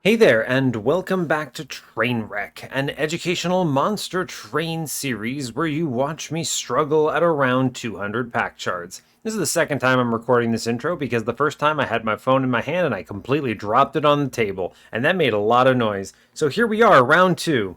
Hey there, and welcome back to Trainwreck, an educational monster train series where you watch me struggle at around 200 Pact Shards. This is the second time I'm recording this intro because the first time I had my phone in my hand and I completely dropped it on the table, and that made a lot of noise. So here we are, round two.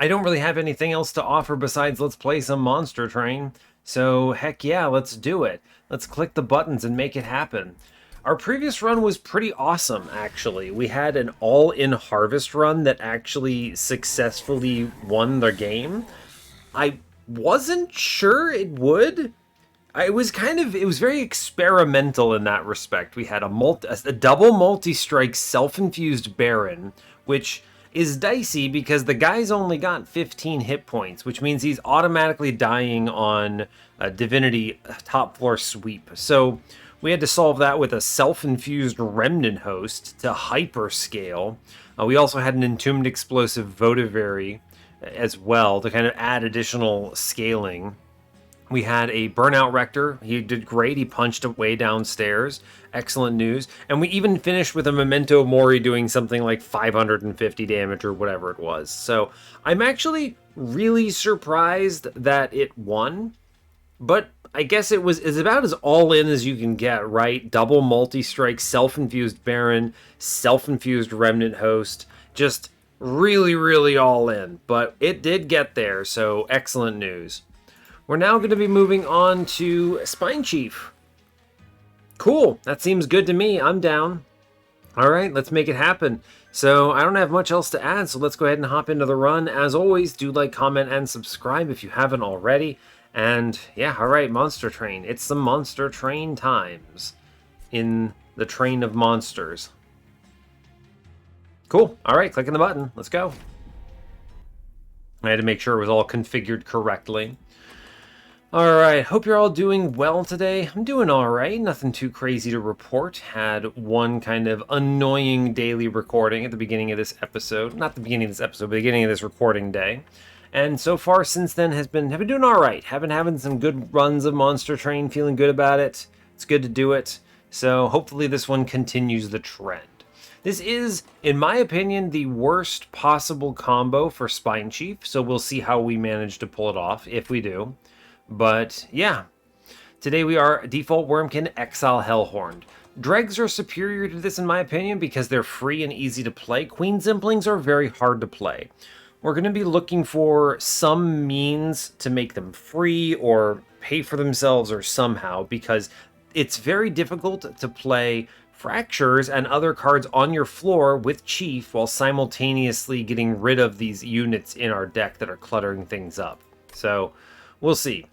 I don't really have anything else to offer besides let's play some Monster Train, so heck yeah, let's do it. Let's click the buttons and make it happen. Our previous run was pretty awesome, actually. We had an all-in harvest run that actually successfully won the game. I wasn't sure it would. It was very experimental in that respect. We had a double multi-strike self-infused Baron, which is dicey because the guy's only got 15 hit points, which means he's automatically dying on a Divinity top floor sweep. So we had to solve that with a self-infused Remnant Host to hyperscale. We also had an Entombed Explosive Votivary as well to kind of add additional scaling. We had a Burnout Rector. He did great. He punched way downstairs. Excellent news. And we even finished with a Memento Mori doing something like 550 damage or whatever it was. So I'm actually really surprised that it won. But I guess it's about as all in as you can get, right? Double multi-strike, self-infused Baron, self-infused Remnant Host. Just really, really all in. But it did get there, so excellent news. We're now going to be moving on to Spine Chief. Cool, that seems good to me. I'm down. All right, let's make it happen. So I don't have much else to add, so let's go ahead and hop into the run. As always, do like, comment, and subscribe if you haven't already. And yeah, all right, Monster Train. It's some Monster Train times in the train of monsters. Cool. All right, clicking the button. Let's go. I had to make sure it was all configured correctly. Alright, hope you're all doing well today. I'm doing alright, nothing too crazy to report. Had one kind of annoying daily recording at the beginning of this episode. Not the beginning of this episode, but the beginning of this recording day. And so far since then have been doing alright. Have been having some good runs of Monster Train, feeling good about it. It's good to do it. So hopefully this one continues the trend. This is, in my opinion, the worst possible combo for Spine Chief, so we'll see how we manage to pull it off, if we do. But yeah, today we are default Wurmkin, Exile, Hellhorned. Dregs are superior to this in my opinion because they're free and easy to play. Queen Zimplings are very hard to play. We're going to be looking for some means to make them free or pay for themselves or somehow, because it's very difficult to play Fractures and other cards on your floor with Chief while simultaneously getting rid of these units in our deck that are cluttering things up. So we'll see.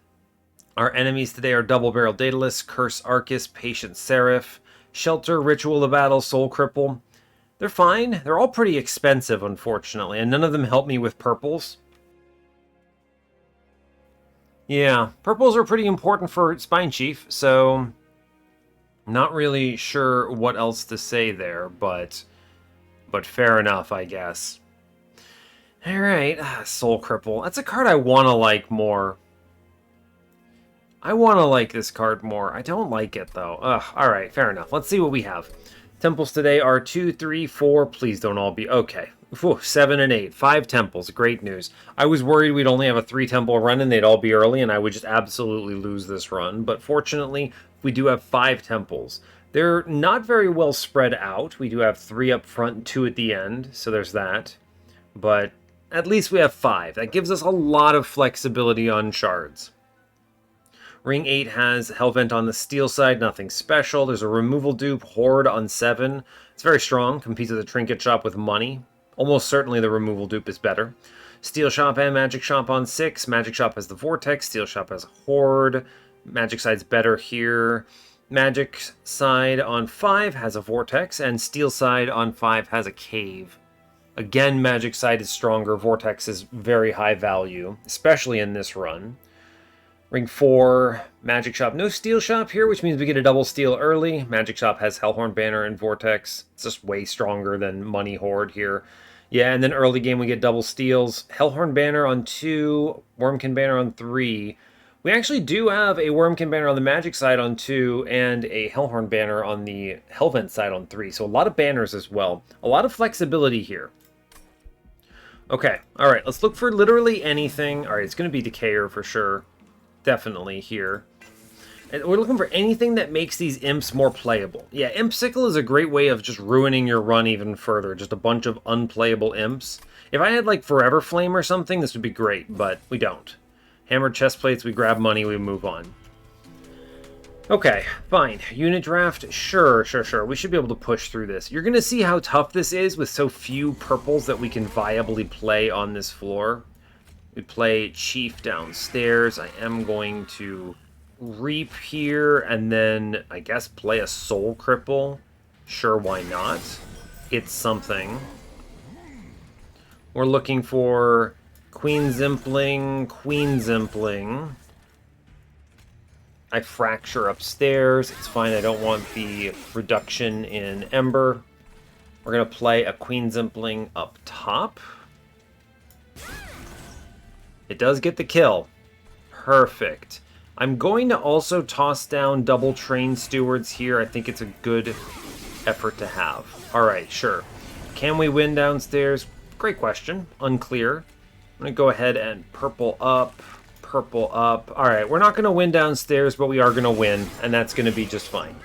Our enemies today are Double Barrel Daedalus, Curse Arcus, Patient Seraph, Shelter, Ritual of Battle, Soul Cripple. They're fine. They're all pretty expensive, unfortunately, and none of them help me with purples. Yeah, purples are pretty important for Spine Chief, so not really sure what else to say there, but fair enough, I guess. Alright, Soul Cripple. That's a card I want to like more. I want to like this card more. I don't like it, though. Ugh, alright, fair enough. Let's see what we have. Temples today are 2, 3, 4. Please don't all be... Okay. 7 and 8. 5 temples. Great news. I was worried we'd only have a 3-temple run and they'd all be early and I would just absolutely lose this run. But fortunately, we do have 5 temples. They're not very well spread out. We do have 3 up front and 2 at the end, so there's that. But at least we have 5. That gives us a lot of flexibility on shards. Ring 8 has Hellvent on the steel side, nothing special. There's a removal dupe, Horde on 7. It's very strong, competes with a trinket shop with money. Almost certainly the removal dupe is better. Steel shop and magic shop on 6. Magic shop has the vortex, steel shop has Horde. Magic side's better here. Magic side on 5 has a vortex, and steel side on 5 has a cave. Again, magic side is stronger. Vortex is very high value, especially in this run. Ring 4, Magic Shop. No Steel Shop here, which means we get a double steel early. Magic Shop has Hellhorned Banner and Vortex. It's just way stronger than Money Horde here. Yeah, and then early game we get double steals. Hellhorned Banner on 2, Wurmkin Banner on 3, We actually do have a Wurmkin banner on the Magic side on 2 and a Hellhorned banner on the Hellvent side on 3. So a lot of banners as well. A lot of flexibility here. Okay, alright, let's look for literally anything. Alright, it's going to be Decayer for sure. Definitely here. And we're looking for anything that makes these imps more playable. Yeah, Imp Sickle is a great way of just ruining your run even further. Just a bunch of unplayable imps. If I had like Forever Flame or something, this would be great, but we don't. Hammered chest plates, we grab money, we move on. Okay, fine. Unit draft? Sure. We should be able to push through this. You're going to see how tough this is with so few purples that we can viably play on this floor. We play Chief downstairs. I am going to Reap here, and then, I guess, play a Soul Cripple. Sure, why not? It's something. We're looking for Queen Zimpling. I Fracture upstairs. It's fine, I don't want the reduction in Ember. We're going to play a Queen Zimpling up top. It does get the kill. Perfect. I'm going to also toss down double Train Stewards here. I think it's a good effort to have. Alright, sure. Can we win downstairs? Great question. Unclear. I'm going to go ahead and purple up. Alright, we're not going to win downstairs, but we are going to win, and that's going to be just fine.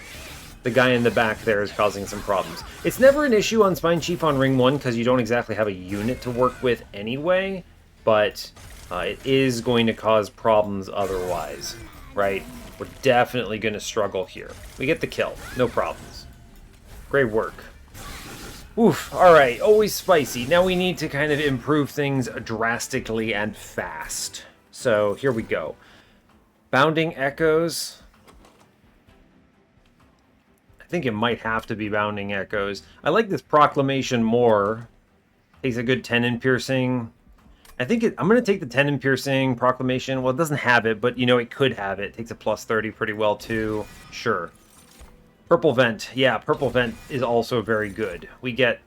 The guy in the back there is causing some problems. It's never an issue on Spine Chief on Ring 1, because you don't exactly have a unit to work with anyway, but it is going to cause problems otherwise, right? We're definitely going to struggle here. We get the kill, no problems. Great work. Oof, alright, always spicy. Now we need to kind of improve things drastically and fast. So, here we go. Bounding Echoes. I think it might have to be Bounding Echoes. I like this Proclamation more. Takes a good 10 in Piercing. I'm going to take the 10 in Piercing Proclamation. Well, it doesn't have it, but, you know, it could have it. It takes a plus 30 pretty well, too. Sure. Purple Vent. Yeah, Purple Vent is also very good. We get...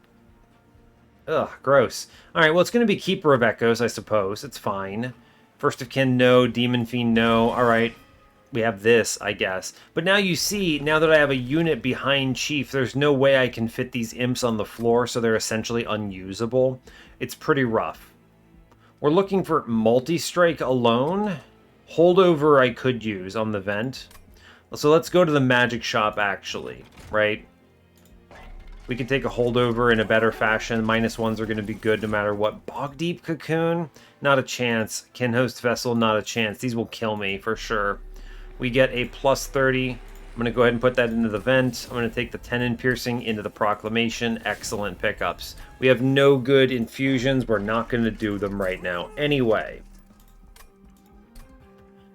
Ugh, gross. Alright, well, it's going to be Keeper of Echoes, I suppose. It's fine. First of Kin, no. Demon Fiend, no. Alright, we have this, I guess. But now you see, now that I have a unit behind Chief, there's no way I can fit these imps on the floor, so they're essentially unusable. It's pretty rough. We're looking for Multi-Strike alone. Holdover I could use on the Vent. So let's go to the Magic Shop, actually, right? We can take a Holdover in a better fashion. -1s are going to be good no matter what. Bog Deep Cocoon? Not a chance. Kinhost Vessel? Not a chance. These will kill me, for sure. We get a plus 30. I'm going to go ahead and put that into the Vent. I'm going to take the 10 in Piercing into the Proclamation. Excellent pickups. We have no good infusions. We're not going to do them right now anyway.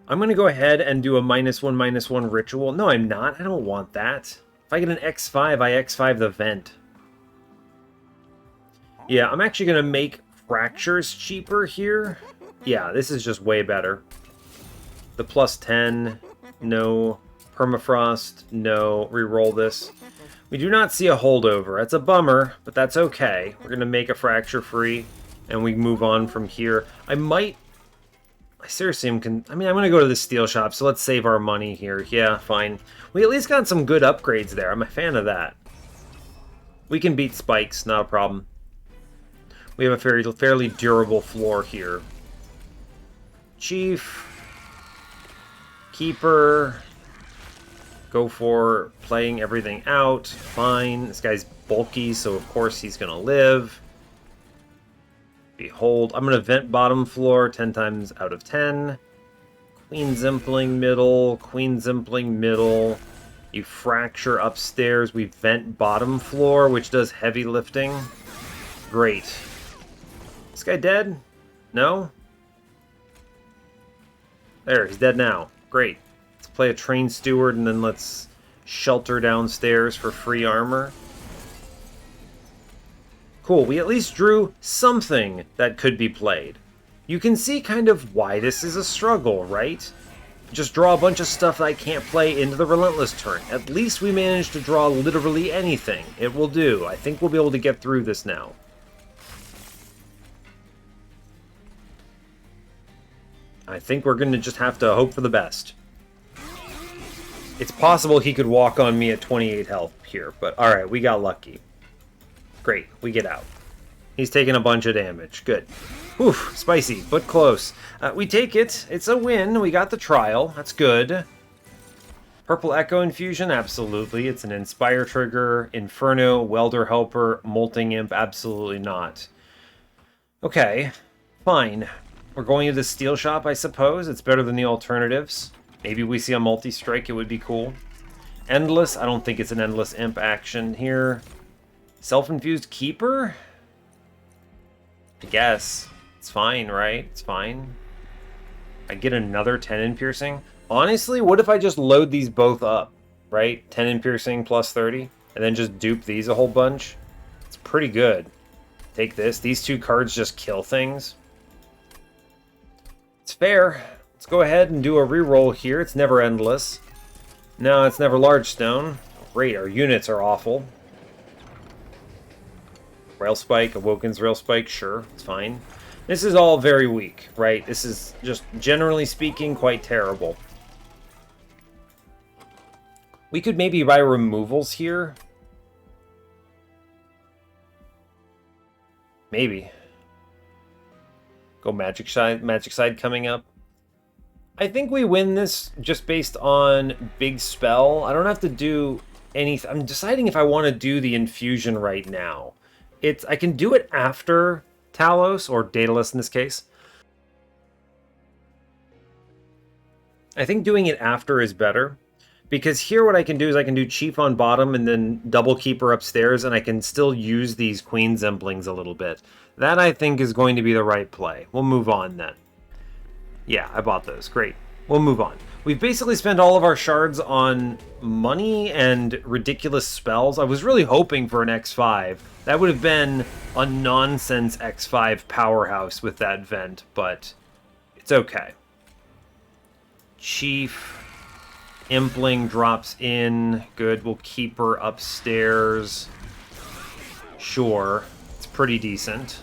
I'm going to go ahead and do a -1/-1 ritual. No, I'm not. I don't want that. If I get an X5, I X5 the Vent. Yeah, I'm actually going to make Fractures cheaper here. Yeah, this is just way better. The plus 10, no. Permafrost, no. Reroll this. We do not see a Holdover. That's a bummer, but that's okay. We're going to make a Fracture free, and we move on from here. I seriously am... I'm going to go to the Steel Shop, so let's save our money here. Yeah, fine. We at least got some good upgrades there. I'm a fan of that. We can beat spikes, not a problem. We have a fairly durable floor here. Chief. Keeper. Go for playing everything out. Fine. This guy's bulky, so of course he's going to live. Behold. I'm going to vent bottom floor 10 times out of 10. Queen Zimpling middle. Queen Zimpling middle. You fracture upstairs. We vent bottom floor, which does heavy lifting. Great. This guy dead? No? There, he's dead now. Great. Let's play a Train Steward, and then let's shelter downstairs for free armor. Cool, we at least drew something that could be played. You can see kind of why this is a struggle, right? Just draw a bunch of stuff that I can't play into the Relentless turn. At least we managed to draw literally anything. It will do. I think we'll be able to get through this now. I think we're going to just have to hope for the best. It's possible he could walk on me at 28 health here, but alright, we got lucky. Great, we get out. He's taking a bunch of damage. Good. Whew, spicy, but close. We take it. It's a win. We got the trial. That's good. Purple Echo Infusion? Absolutely. It's an Inspire trigger. Inferno, Welder Helper, Molting Imp? Absolutely not. Okay, fine. We're going to the Steel Shop, I suppose. It's better than the alternatives. Maybe we see a multi-strike. It would be cool. Endless? I don't think it's an Endless Imp action here. Self-infused Keeper? I guess. It's fine, right? It's fine. I get another 10 in piercing. Honestly, what if I just load these both up, right? 10 in piercing plus 30, and then just dupe these a whole bunch? It's pretty good. Take this. These two cards just kill things. It's fair. Let's go ahead and do a reroll here. It's never endless. No, it's never large stone. Great, our units are awful. Rail Spike, Awoken's Rail Spike, sure, it's fine. This is all very weak, right? This is just, generally speaking, quite terrible. We could maybe buy removals here. Maybe. Go Magic Side coming up. I think we win this just based on big spell. I don't have to do anything. I'm deciding if I want to do the infusion right now. I can do it after Talos, or Daedalus in this case. I think doing it after is better, because here what I can do is I can do Chief on bottom and then double Keeper upstairs, and I can still use these Queen Zemplings a little bit. That I think is going to be the right play. We'll move on then. Yeah, I bought those. Great. We'll move on. We've basically spent all of our shards on money and ridiculous spells. I was really hoping for an X5. That would have been a nonsense X5 powerhouse with that vent, but it's okay. Chief. Impling drops in. Good. We'll keep her upstairs. Sure. It's pretty decent.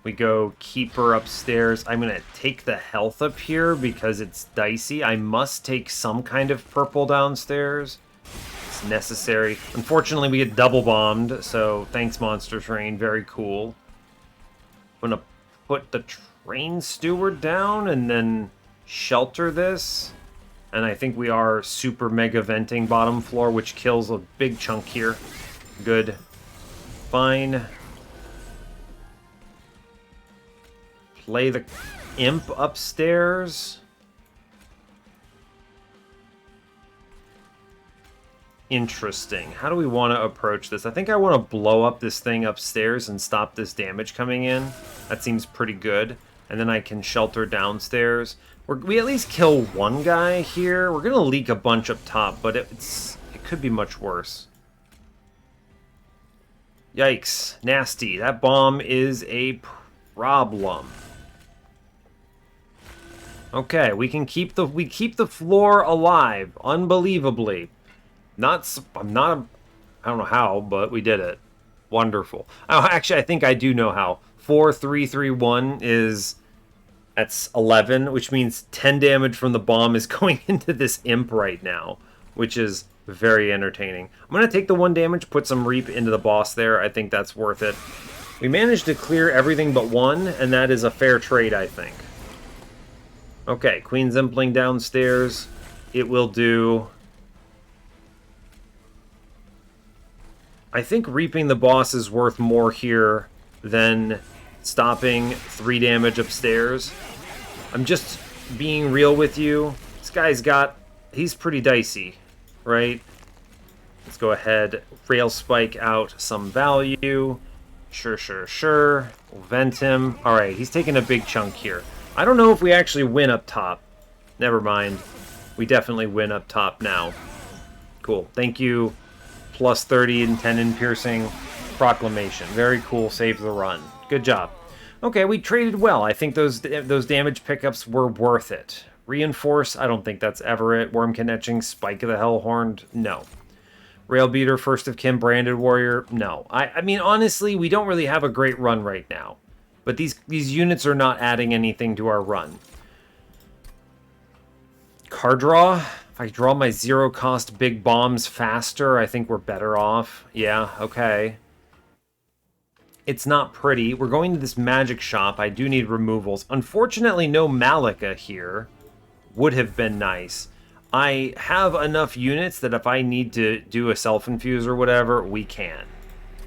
We go Keeper upstairs. I'm going to take the health up here because it's dicey. I must take some kind of purple downstairs. It's necessary. Unfortunately, we get double bombed, so thanks, Monster Train. Very cool. I'm going to put the Train Steward down and then shelter this. And I think we are super mega venting bottom floor, which kills a big chunk here. Good. Fine. Play the Imp upstairs. Interesting. How do we want to approach this? I think I want to blow up this thing upstairs and stop this damage coming in. That seems pretty good. And then I can shelter downstairs. We at least kill one guy here. We're going to leak a bunch up top, but it could be much worse. Yikes. Nasty. That bomb is a problem. Okay, we keep the floor alive, unbelievably. I don't know how, but we did it. Wonderful. Oh, actually, I think I do know how. 4, 3, 3, 1 is... That's 11, which means 10 damage from the bomb is going into this Imp right now, which is very entertaining. I'm going to take the 1 damage, put some Reap into the boss there. I think that's worth it. We managed to clear everything but 1, and that is a fair trade, I think. Okay, Queen Zempling downstairs. It will do... I think reaping the boss is worth more here than stopping 3 damage upstairs. I'm just being real with you. This guy's he's pretty dicey, right? Let's go ahead, Rail Spike out some value. Sure. We'll vent him. Alright, he's taking a big chunk here. I don't know if we actually win up top. Never mind. We definitely win up top now. Cool. Thank you. Plus 30 and 10 in piercing. Proclamation. Very cool. Save the run. Good job. Okay, we traded well. I think those damage pickups were worth it. Reinforce, I don't think that's ever it. Wurmkin Etching, Spike of the Hellhorned, no. Rail Beater, First of Kin, Branded Warrior, no. I mean, honestly, we don't really have a great run right now. But these units are not adding anything to our run. Card draw. If I draw my 0-cost big bombs faster, I think we're better off. Yeah, okay. It's not pretty. We're going to this magic shop. I do need removals. Unfortunately, no Malika here. Would have been nice. I have enough units that if I need to do a self-infuse or whatever, we can.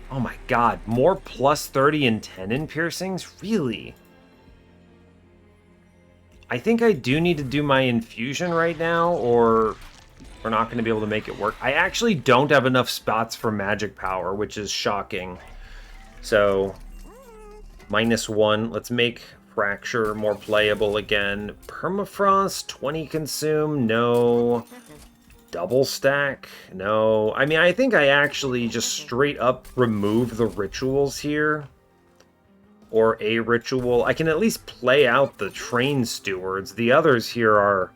Oh my god, more plus 30 and 10 in piercings? Really? I think I do need to do my infusion right now, or we're not going to be able to make it work. I actually don't have enough spots for magic power, which is shocking. So, -1. Let's make Fracture more playable again. Permafrost, 20 consume, no. Double stack, no. I mean, I think I actually just straight up remove the rituals here. Or a ritual. I can at least play out the train stewards. The others here are,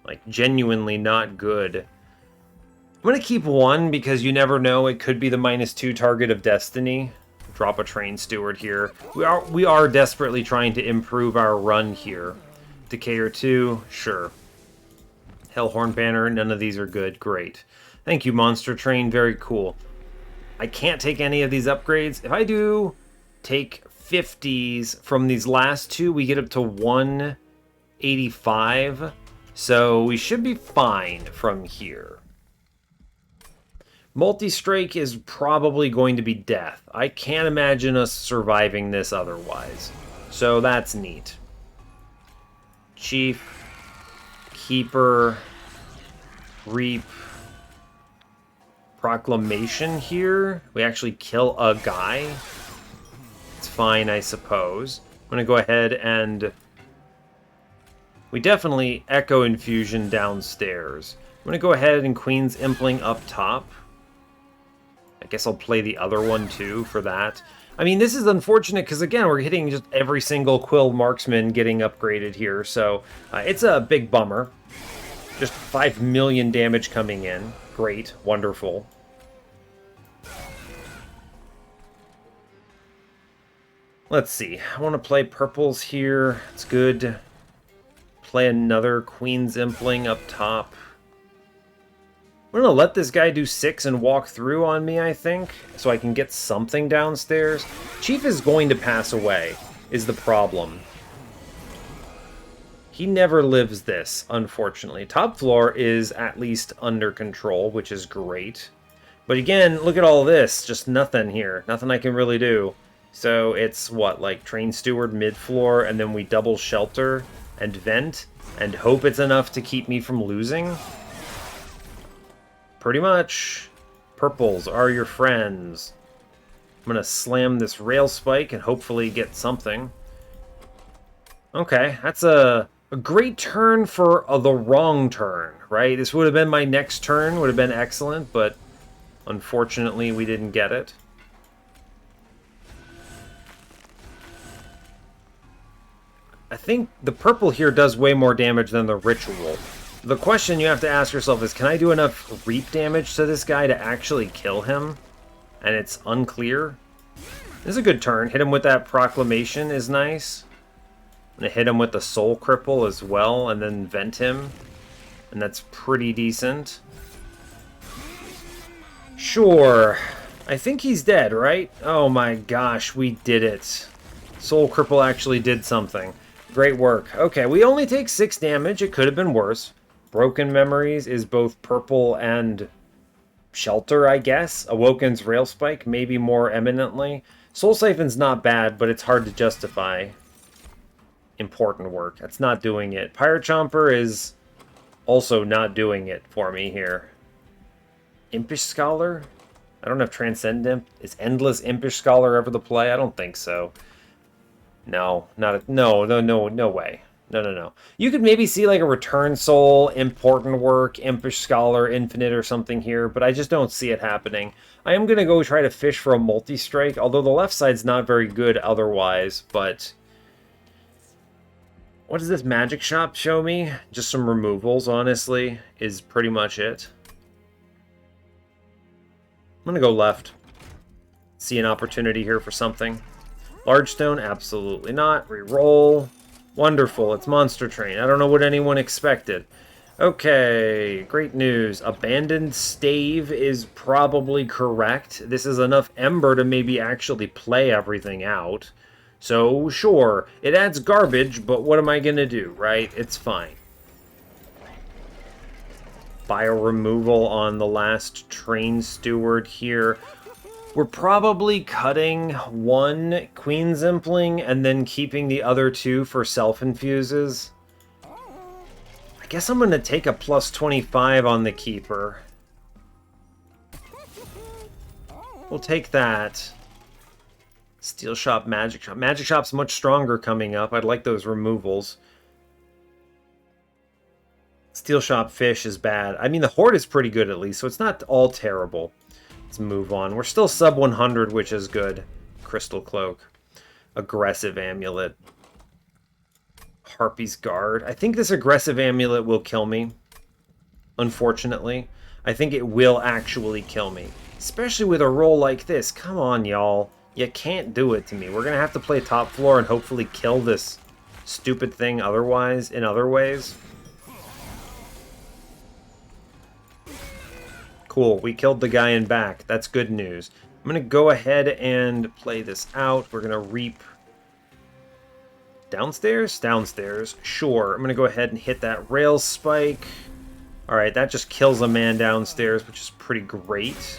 like, genuinely not good. I'm going to keep one because you never know. It could be the -2 target of Destiny. Drop a train steward here. We are desperately trying to improve our run here. Decayer 2, sure. Hellhorned banner, none of these are good. Great. Thank you, Monster Train. Very cool. I can't take any of these upgrades. If I do take 50s from these last two, we get up to 185. So we should be fine from here. Multi-strike is probably going to be death. I can't imagine us surviving this otherwise. So that's neat. Chief, Keeper, Reap, Proclamation here. We actually kill a guy. It's fine, I suppose. I'm going to go ahead and... We definitely Echo Infusion downstairs. I'm going to go ahead and Queen's Impling up top. I guess I'll play the other one too for that. I mean, this is unfortunate because, again, we're hitting just every single Quill Marksman getting upgraded here. So it's a big bummer. Just 5 million damage coming in. Great. Wonderful. Let's see. I want to play purples here. It's good. Play another Queen's Impling up top. I'm going to let this guy do 6 and walk through on me, I think, so I can get something downstairs. Chief is going to pass away, is the problem. He never lives this, unfortunately. Top floor is at least under control, which is great. But again, look at all this. Just nothing here. Nothing I can really do. So it's, what, like Train Steward mid-floor, and then we double Shelter and Vent, and hope it's enough to keep me from losing? Pretty much. Purples are your friends. I'm going to slam this Rail Spike and hopefully get something. Okay, that's a great turn for the wrong turn, right? This would have been my next turn, would have been excellent, but unfortunately we didn't get it. I think the purple here does way more damage than the ritual. The question you have to ask yourself is, can I do enough reap damage to this guy to actually kill him? And it's unclear. This is a good turn. Hit him with that Proclamation is nice. I'm going to hit him with the Soul Cripple as well, and then vent him. And that's pretty decent. Sure. I think he's dead, right? Oh my gosh, we did it. Soul Cripple actually did something. Great work. Okay, we only take 6 damage. It could have been worse. Broken Memories is both purple and Shelter, I guess. Awoken's Rail Spike, maybe more eminently. Soul Siphon's not bad, but it's hard to justify. Important work. That's not doing it. Pirate Chomper is also not doing it for me here. Impish Scholar? I don't have Transcendent. Is Endless Impish Scholar ever the play? I don't think so. No, no way. No. You could maybe see like a Return Soul, Important Work, Impish Scholar, Infinite or something here, but I just don't see it happening. I am going to go try to fish for a multi-strike, although the left side's not very good otherwise, but... What does this magic shop show me? Just some removals, honestly, is pretty much it. I'm going to go left. See an opportunity here for something. Large stone? Absolutely not. Reroll. Wonderful. It's Monster Train. I don't know what anyone expected. Okay, great news. Abandoned Stave is probably correct. This is enough Ember to maybe actually play everything out. So, sure, it adds garbage, but what am I going to do, right? It's fine. Bio removal on the last Train Steward here. We're probably cutting one Queen Zimpling and then keeping the other two for self-infuses. I guess I'm going to take a plus 25 on the Keeper. We'll take that. Steel Shop, Magic Shop. Magic Shop's much stronger coming up. I'd like those removals. Steel Shop Fish is bad. I mean, the Horde is pretty good at least, so it's not all terrible. Let's move on. We're still sub 100, which is good. Crystal Cloak. Aggressive Amulet. Harpy's Guard. I think this aggressive amulet will kill me. Unfortunately. I think it will actually kill me. Especially with a roll like this. Come on, y'all. You can't do it to me. We're going to have to play top floor and hopefully kill this stupid thing otherwise, in other ways. Cool. We killed the guy in back. That's good news. I'm going to go ahead and play this out. We're going to reap... Downstairs? Downstairs. Sure. I'm going to go ahead and hit that rail spike. Alright, that just kills a man downstairs, which is pretty great.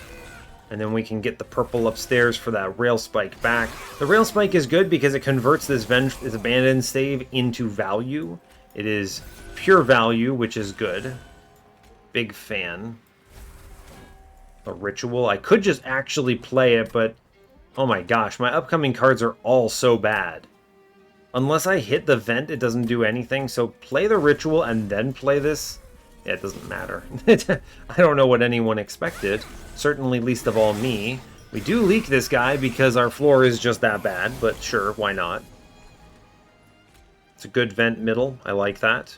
And then we can get the purple upstairs for that rail spike back. The rail spike is good because it converts this abandoned stave into value. It is pure value, which is good. Big fan. A ritual. I could just actually play it, but oh my gosh, my upcoming cards are all so bad. Unless I hit the vent, it doesn't do anything. So play the ritual and then play this. Yeah, it doesn't matter. I don't know what anyone expected. Certainly least of all me. We do leak this guy because our floor is just that bad, but sure, why not? It's a good vent middle. I like that.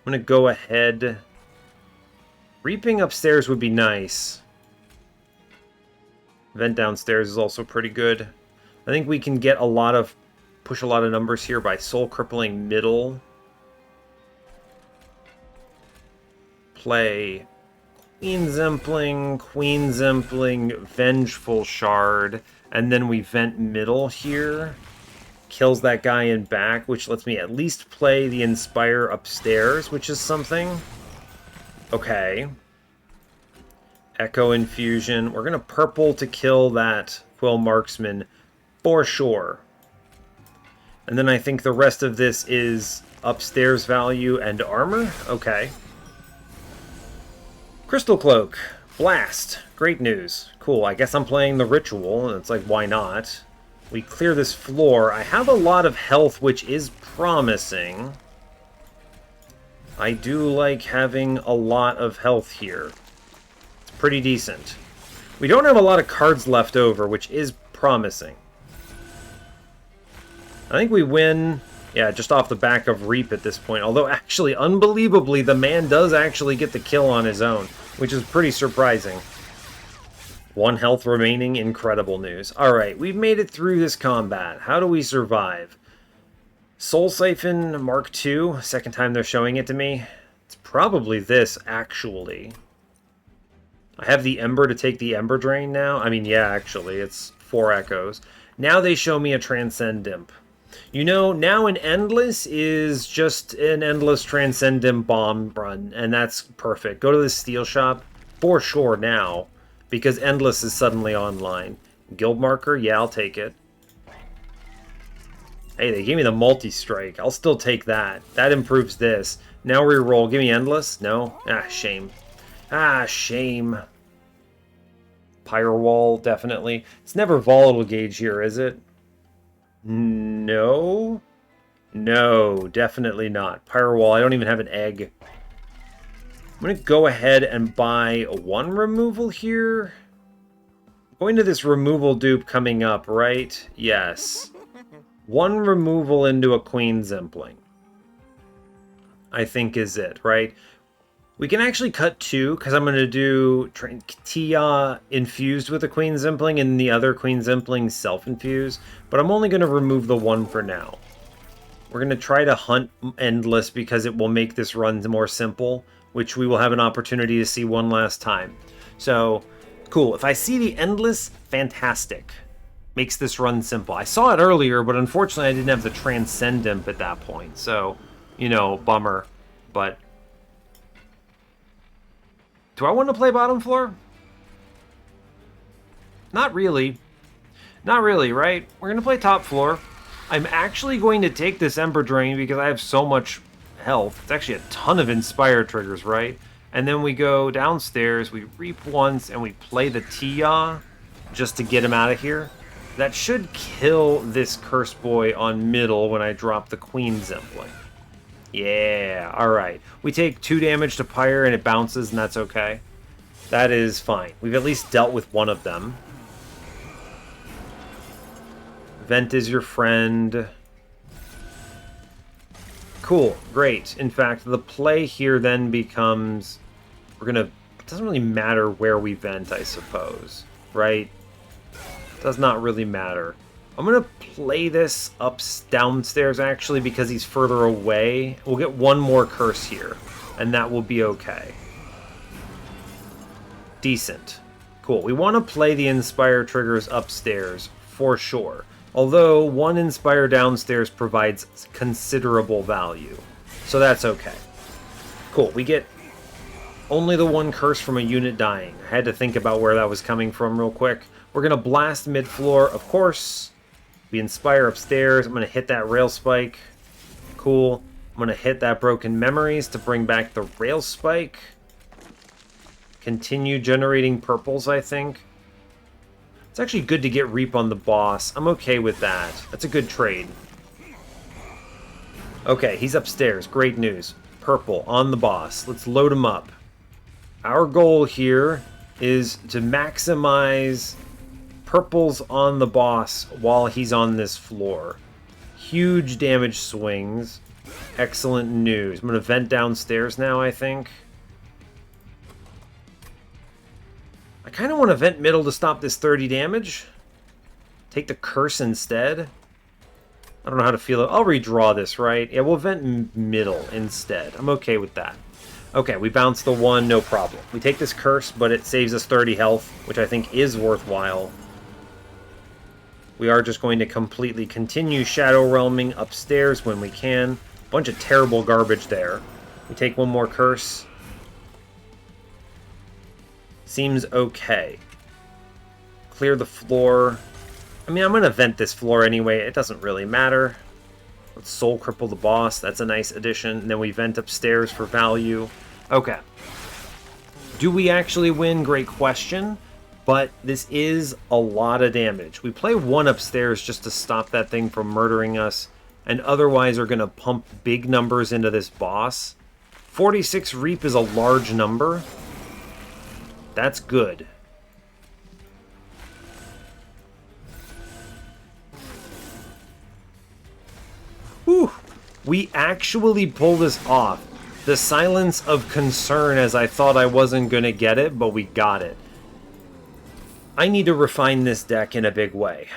I'm going to go ahead. Reaping upstairs would be nice. Vent downstairs is also pretty good. I think we can get a lot of... push a lot of numbers here by soul crippling middle. Play Queen Zimpling, Vengeful Shard, and then we vent middle here. Kills that guy in back, which lets me at least play the Inspire upstairs, which is something. Okay. Echo Infusion. We're going to purple to kill that Quill Marksman for sure. And then I think the rest of this is upstairs value and armor. Okay. Crystal Cloak. Blast. Great news. Cool. I guess I'm playing the ritual. And it's like, why not? We clear this floor. I have a lot of health, which is promising. I do like having a lot of health here. It's pretty decent. We don't have a lot of cards left over, which is promising. I think we win, yeah, just off the back of Reap at this point. Although, actually, unbelievably, the man does actually get the kill on his own, which is pretty surprising. 1 health remaining, incredible news. Alright, we've made it through this combat. How do we survive? Soul Siphon Mark II, second time they're showing it to me. It's probably this, actually. I have the Ember to take the Ember Drain now. I mean, yeah, actually, it's 4 echoes. Now they show me a Transcend Imp. You know, now an Endless is just an Endless Transcend Imp bomb run, and that's perfect. Go to the Steel Shop for sure now, because Endless is suddenly online. Guild Marker, yeah, I'll take it. Hey, they gave me the multi-strike. I'll still take that. That improves this. Now reroll. Give me Endless? No? Ah, shame. Ah, shame. Pyre Wall, definitely. It's never Volatile Gauge here, is it? No? No, definitely not. Pyre Wall, I don't even have an egg. I'm going to go ahead and buy 1 removal here. Going to this removal dupe coming up, right? Yes. 1 removal into a Queen Zimpling, I think is it, right? We can actually cut 2, because I'm going to do Tia infused with a Queen Zimpling and the other Queen Zimpling self-infused, but I'm only going to remove the 1 for now. We're going to try to hunt Endless because it will make this run more simple, which we will have an opportunity to see one last time. So, cool. If I see the Endless, fantastic. Makes this run simple. I saw it earlier, but unfortunately I didn't have the Transcendent at that point, so, you know, bummer. But do I want to play bottom floor? Not really. Not really, right? We're going to play top floor. I'm actually going to take this Ember Drain because I have so much health. It's actually a ton of Inspire triggers, right? And then we go downstairs, we reap once, and we play the Tia just to get him out of here. That should kill this Curse Boy on middle when I drop the Queen Zimpling. Yeah, alright. We take 2 damage to Pyre and it bounces, and that's okay. That is fine. We've at least dealt with one of them. Vent is your friend. Cool, great. In fact, the play here then becomes... We're gonna... It doesn't really matter where we vent, I suppose. Right? Does not really matter. I'm going to play this downstairs, actually, because he's further away. We'll get 1 more curse here, and that will be okay. Decent. Cool. We want to play the Inspire triggers upstairs, for sure. Although, 1 Inspire downstairs provides considerable value. So that's okay. Cool. We get only the 1 curse from a unit dying. I had to think about where that was coming from real quick. We're going to blast mid-floor, of course. We Inspire upstairs. I'm going to hit that Rail Spike. Cool. I'm going to hit that Broken Memories to bring back the Rail Spike. Continue generating purples, I think. It's actually good to get Reap on the boss. I'm okay with that. That's a good trade. Okay, he's upstairs. Great news. Purple on the boss. Let's load him up. Our goal here is to maximize purples on the boss while he's on this floor. Huge damage swings. Excellent news. I'm going to vent downstairs now, I think. I kind of want to vent middle to stop this 30 damage. Take the curse instead. I don't know how to feel it. I'll redraw this, right? Yeah, we'll vent middle instead. I'm okay with that. Okay, we bounce the 1, no problem. We take this curse, but it saves us 30 health, which I think is worthwhile. We are just going to completely continue Shadow Realming upstairs when we can. Bunch of terrible garbage there. We take 1 more curse. Seems okay. Clear the floor. I mean, I'm going to vent this floor anyway. It doesn't really matter. Let's Soul Cripple the boss. That's a nice addition. And then we vent upstairs for value. Okay. Do we actually win? Great question. But this is a lot of damage. We play 1 upstairs just to stop that thing from murdering us. And otherwise are going to pump big numbers into this boss. 46 Reap is a large number. That's good. Whew. We actually pull this off. The silence of concern as I thought I wasn't going to get it, but we got it. I need to refine this deck in a big way.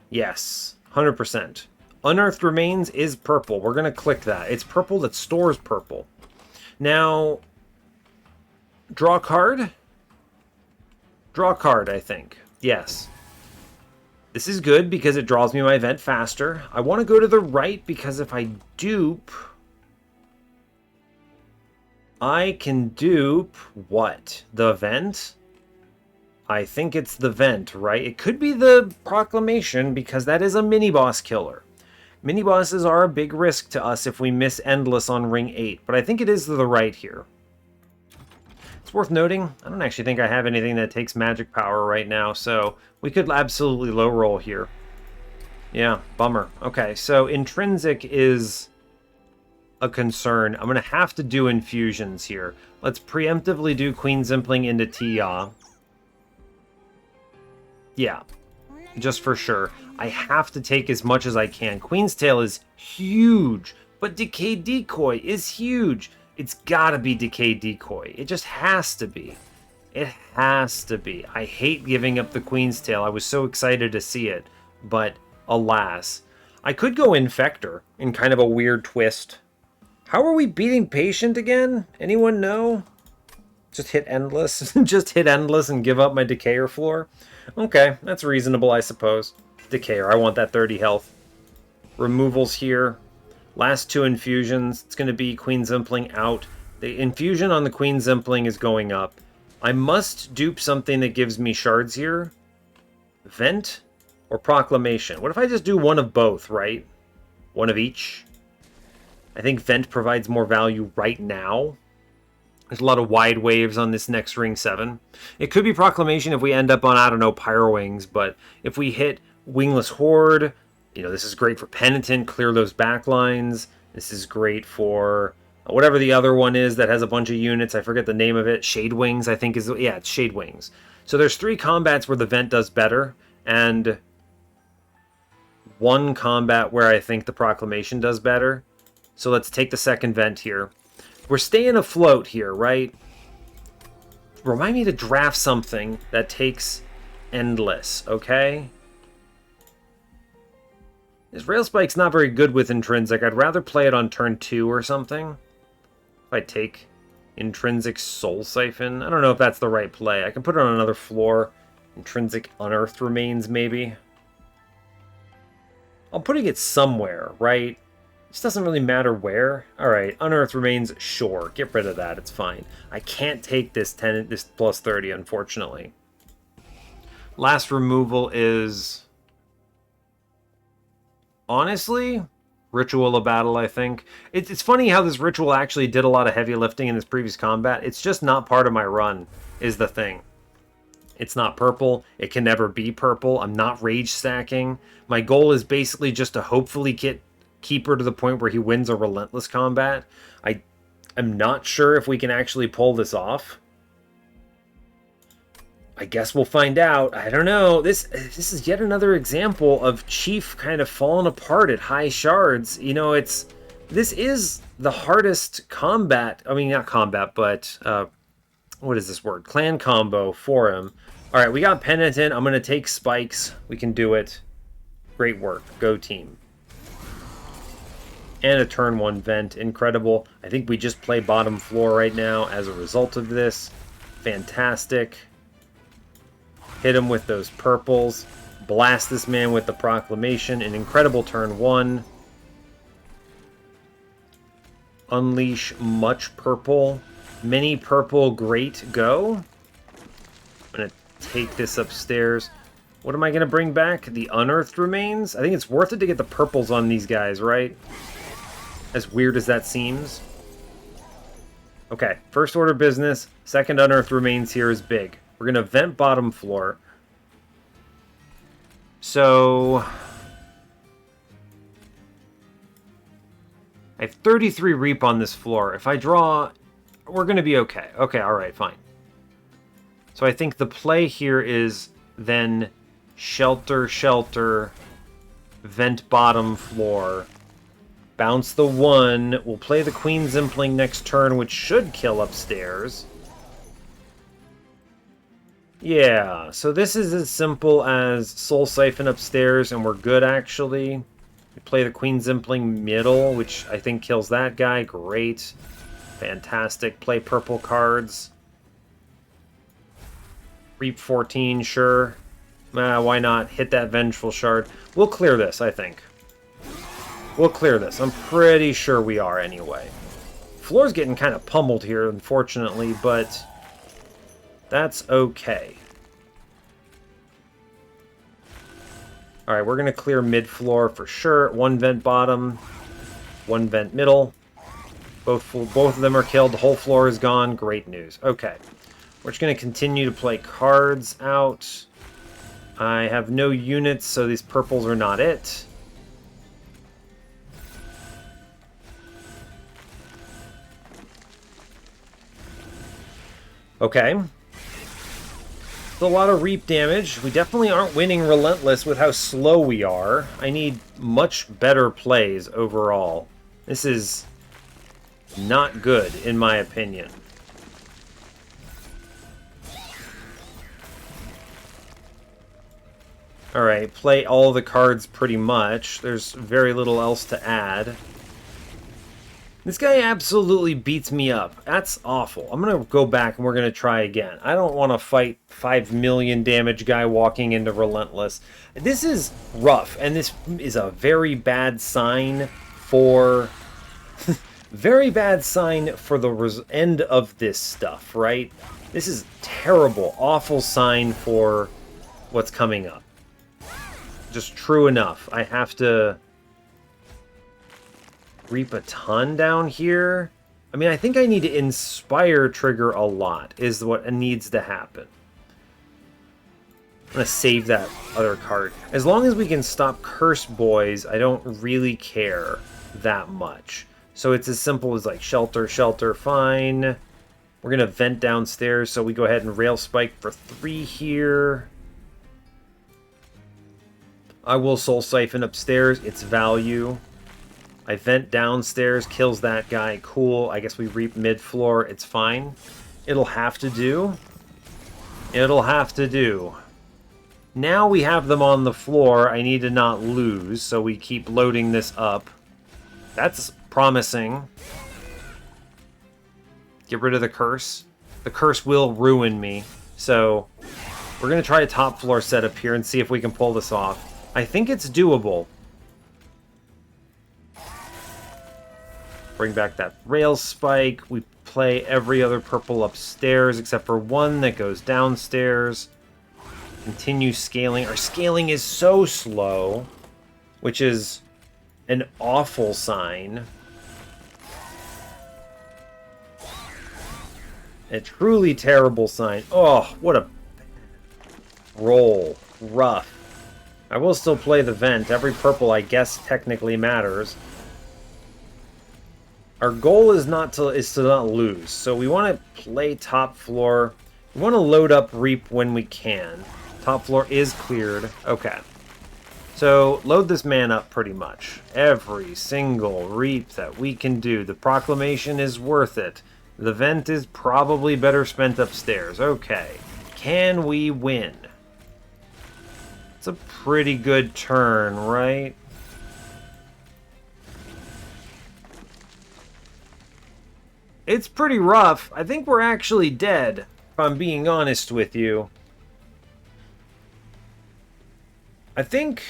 Yes, 100%. Unearthed Remains is purple. We're going to click that. It's purple that stores purple. Now, draw a card? Draw a card, I think. Yes. This is good because it draws me my event faster. I want to go to the right because if I dupe... I can dupe... what? The event? I think it's the vent, right? It could be the proclamation because that is a mini-boss killer. Mini-bosses are a big risk to us if we miss Endless on Ring 8, but I think it is to the right here. It's worth noting, I don't actually think I have anything that takes magic power right now, so we could absolutely low roll here. Yeah, bummer. Okay, so Intrinsic is a concern. I'm going to have to do infusions here. Let's preemptively do Queen Zimpling into Tia. Yeah, just for sure. I have to take as much as I can. Queen's Tail is huge, but Decay Decoy is huge. It's gotta be Decay Decoy. It just has to be. It has to be. I hate giving up the Queen's Tail. I was so excited to see it, but alas. I could go Infector in kind of a weird twist. How are we beating Patient again? Anyone know? Just hit Endless? Just hit Endless and give up my Decayer floor? Okay, that's reasonable, I suppose. Decayer, I want that 30 health. Removals here. Last 2 infusions. It's going to be Queen Zimpling out. The infusion on the Queen Zimpling is going up. I must dupe something that gives me shards here. Vent or Proclamation. What if I just do one of both, right? One of each. I think Vent provides more value right now. There's a lot of wide waves on this next Ring 7. It could be Proclamation if we end up on, I don't know, Pyro Wings, but if we hit Wingless Horde, you know, this is great for Penitent, clear those backlines. This is great for whatever the other one is that has a bunch of units. I forget the name of it. Shade Wings, I think is... Yeah, it's Shade Wings. So there's 3 combats where the Vent does better, and 1 combat where I think the Proclamation does better. So let's take the second Vent here. We're staying afloat here, right? Remind me to draft something that takes Endless, okay? This Rail Spike's not very good with Intrinsic. I'd rather play it on turn 2 or something. If I take Intrinsic Soul Siphon. I don't know if that's the right play. I can put it on another floor. Intrinsic Unearthed Remains, maybe. I'm putting it somewhere, right? It just doesn't really matter where. Alright, Unearthed Remains, sure. Get rid of that, it's fine. I can't take this plus 30, unfortunately. Last removal is... honestly, Ritual of Battle, I think. It's funny how this Ritual actually did a lot of heavy lifting in this previous combat. It's just not part of my run, is the thing. It's not purple. It can never be purple. I'm not rage stacking. My goal is basically just to hopefully get Keeper to the point where he wins a relentless combat. I'm not sure if we can actually pull this off. I guess we'll find out. I don't know. This is yet another example of Chief kind of falling apart at high shards. You know, this is the hardest combat. I mean, not combat, but what is this word? Clan combo for him. All right, we got Penitent. I'm going to take Spikes. We can do it. Great work. Go team. And a turn 1 Vent. Incredible. I think we just play bottom floor right now as a result of this. Fantastic. Hit him with those purples. Blast this man with the Proclamation. An incredible turn 1. Unleash much purple. Many purple. Great. Go. I'm going to take this upstairs. What am I going to bring back? The Unearthed Remains? I think it's worth it to get the purples on these guys, right? As weird as that seems. Okay, first order business. Second Unearthed Remains here is big. We're going to vent bottom floor. So I have 33 Reap on this floor. If I draw, we're going to be okay. Okay, alright, fine. So I think the play here is then Shelter, Shelter, Vent bottom floor. Bounce the 1. We'll play the Queen Zimpling next turn, which should kill upstairs. Yeah, so this is as simple as Soul Siphon upstairs, and we're good, actually. We play the Queen Zimpling middle, which I think kills that guy. Great. Fantastic. Play purple cards. Reap 14, sure. Why not? Hit that Vengeful Shard. We'll clear this, I think. We'll clear this. I'm pretty sure we are, anyway. Floor's getting kind of pummeled here, unfortunately, but that's okay. Alright, we're going to clear mid-floor for sure. 1 vent bottom, 1 vent middle. Both of them are killed. The whole floor is gone. Great news. Okay. We're just going to continue to play cards out. I have no units, so these purples are not it. Okay. It's a lot of Reap damage. We definitely aren't winning Relentless with how slow we are. I need much better plays overall. This is Not good, in my opinion. Alright, play all the cards pretty much. There's very little else to add. This guy absolutely beats me up. That's awful. I'm going to go back and we're going to try again. I don't want to fight 5 million damage guy walking into Relentless. This is rough, and this is a very bad sign for... very bad sign for the end of this stuff, right? This is terrible, awful sign for what's coming up. Just true enough. I have to reap a ton down here. I mean, I think I need to inspire trigger a lot is what needs to happen. I'm going to save that other card. As long as we can stop Curse Boys, I don't really care that much. So it's as simple as like shelter, shelter, fine. We're going to vent downstairs, so we go ahead and Rail Spike for 3 here. I will Soul Siphon upstairs, it's value. I vent downstairs, kills that guy, cool. I guess we reap mid-floor, it's fine. It'll have to do. It'll have to do. Now we have them on the floor, I need to not lose, so we keep loading this up. That's promising. Get rid of the curse. The curse will ruin me, so we're going to try a top floor setup here and see if we can pull this off. I think it's doable. Bring back that rail spike. We play every other purple upstairs except for one that goes downstairs. Continue scaling. Our scaling is so slow, which is an awful sign. A truly terrible sign. Oh, what a roll. Rough. I will still play the vent. Every purple, I guess, technically matters. Our goal is to not lose. So we want to play top floor. We want to load up Reap when we can. Top floor is cleared. Okay. So load this man up pretty much. Every single Reap that we can do. The Proclamation is worth it. The vent is probably better spent upstairs. Okay. Can we win? It's a pretty good turn, right? It's pretty rough. I think we're actually dead, if I'm being honest with you. I think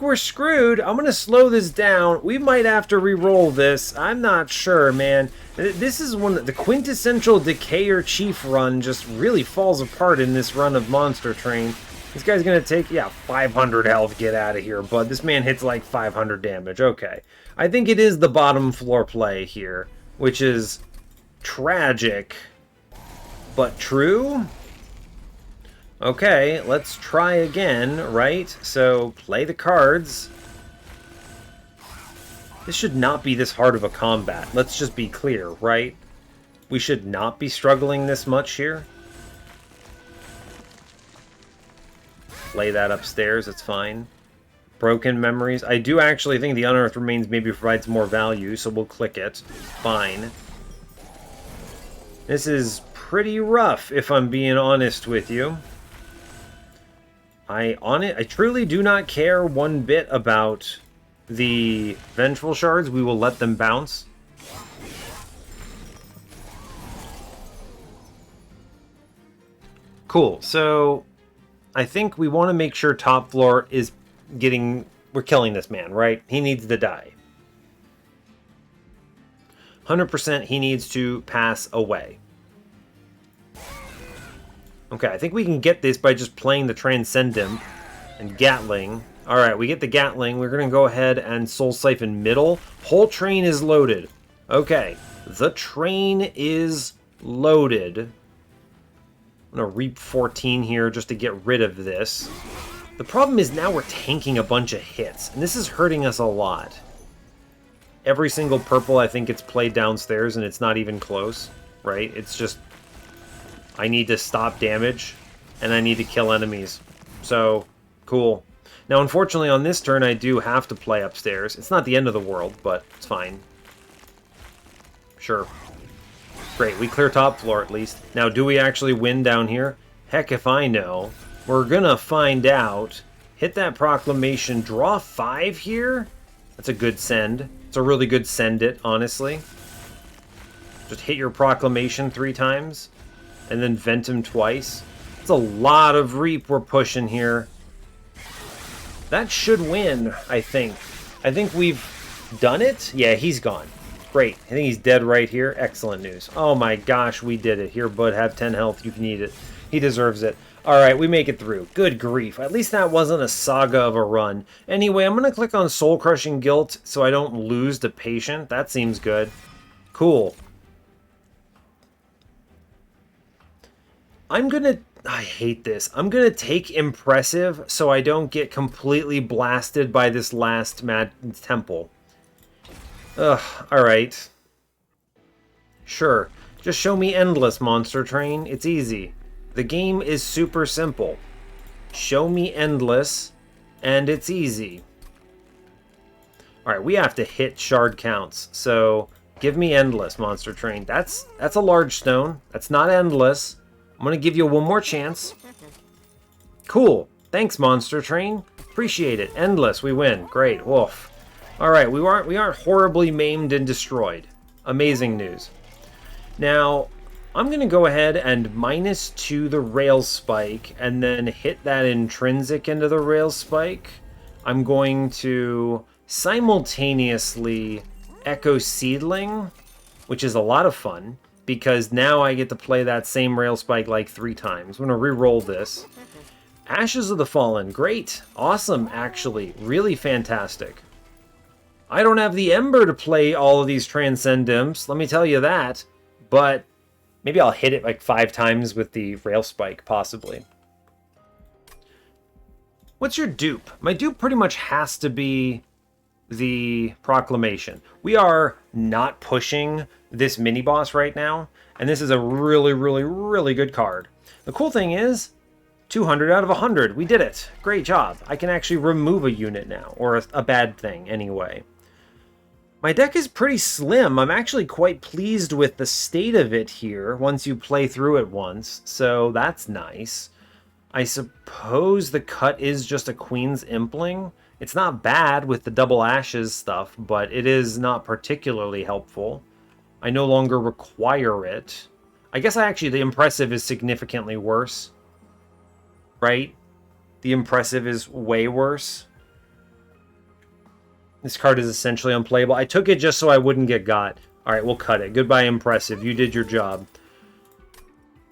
we're screwed. I'm going to slow this down. We might have to re-roll this. I'm not sure, man. This is one the quintessential Decayer Chief run just really falls apart in this run of Monster Train. This guy's going to take, yeah, 500 health. Get out of here, bud. This man hits like 500 damage. Okay. I think it is the bottom floor play here, which is tragic, but true. Okay, let's try again, right? So, play the cards. This should not be this hard of a combat. Let's just be clear, right? We should not be struggling this much here. Play that upstairs, it's fine. Broken Memories. I do actually think the Unearthed Remains maybe provides more value, so we'll click it. Fine. This is pretty rough, if I'm being honest with you. I truly do not care one bit about the Vengeful Shards. We will let them bounce. Cool, so I think we want to make sure top floor is we're killing this man, right? He needs to die. 100% he needs to pass away. Okay, I think we can get this by just playing the Transcendent and Gatling. Alright, we get the Gatling. We're going to go ahead and Soul Siphon middle. Whole train is loaded. Okay, the train is loaded. I'm going to reap 14 here just to get rid of this. The problem is now we're tanking a bunch of hits, and this is hurting us a lot. Every single purple, I think, gets played downstairs, and it's not even close, right? It's just, I need to stop damage, and I need to kill enemies. So, cool. Now, unfortunately, on this turn, I do have to play upstairs. It's not the end of the world, but it's fine. Sure. Great, we clear top floor at least. Now, do we actually win down here? Heck if I know. We're gonna find out. Hit that proclamation. Draw 5 here? That's a good send. It's a really good send it, honestly. Just hit your proclamation 3 times. And then vent him twice. It's a lot of reap we're pushing here. That should win, I think. I think we've done it. Yeah, he's gone. Great. I think he's dead right here. Excellent news. Oh my gosh, we did it. Here, bud, have 10 health. You can eat it. He deserves it. Alright, we make it through. Good grief. At least that wasn't a saga of a run. Anyway, I'm going to click on Soul Crushing Guilt so I don't lose to Patient. That seems good. Cool. I hate this. I'm going to take Impressive so I don't get completely blasted by this last Mad Temple. Ugh, alright. Sure. Just show me Endless, Monster Train. It's easy. The game is super simple. Show me Endless, and it's easy. Alright, we have to hit shard counts, so give me Endless, Monster Train. That's a large stone. That's not Endless. I'm going to give you one more chance. Cool. Thanks, Monster Train. Appreciate it. Endless, we win. Great. Woof. Alright, we aren't horribly maimed and destroyed. Amazing news. Now, I'm going to go ahead and -2 the rail spike, and then hit that intrinsic into the rail spike. I'm going to simultaneously Echo Seedling, which is a lot of fun, because now I get to play that same rail spike like 3 times. I'm going to re-roll this. Ashes of the Fallen. Great. Awesome, actually. Really fantastic. I don't have the Ember to play all of these Transcend Imps, let me tell you that. But maybe I'll hit it like 5 times with the Rail Spike, possibly. What's your dupe? My dupe pretty much has to be the Proclamation. We are not pushing this mini-boss right now, and this is a really, really, really good card. The cool thing is, 200 out of 100. We did it. Great job. I can actually remove a unit now, or a bad thing anyway. My deck is pretty slim. I'm actually quite pleased with the state of it here once you play through it once, so that's nice. I suppose the cut is just a Queen's Impling. It's not bad with the double ashes stuff, but it is not particularly helpful. I no longer require it. I guess the Impressive is significantly worse. Right? The Impressive is way worse. This card is essentially unplayable. I took it just so I wouldn't get got. Alright, we'll cut it. Goodbye, Impressive. You did your job.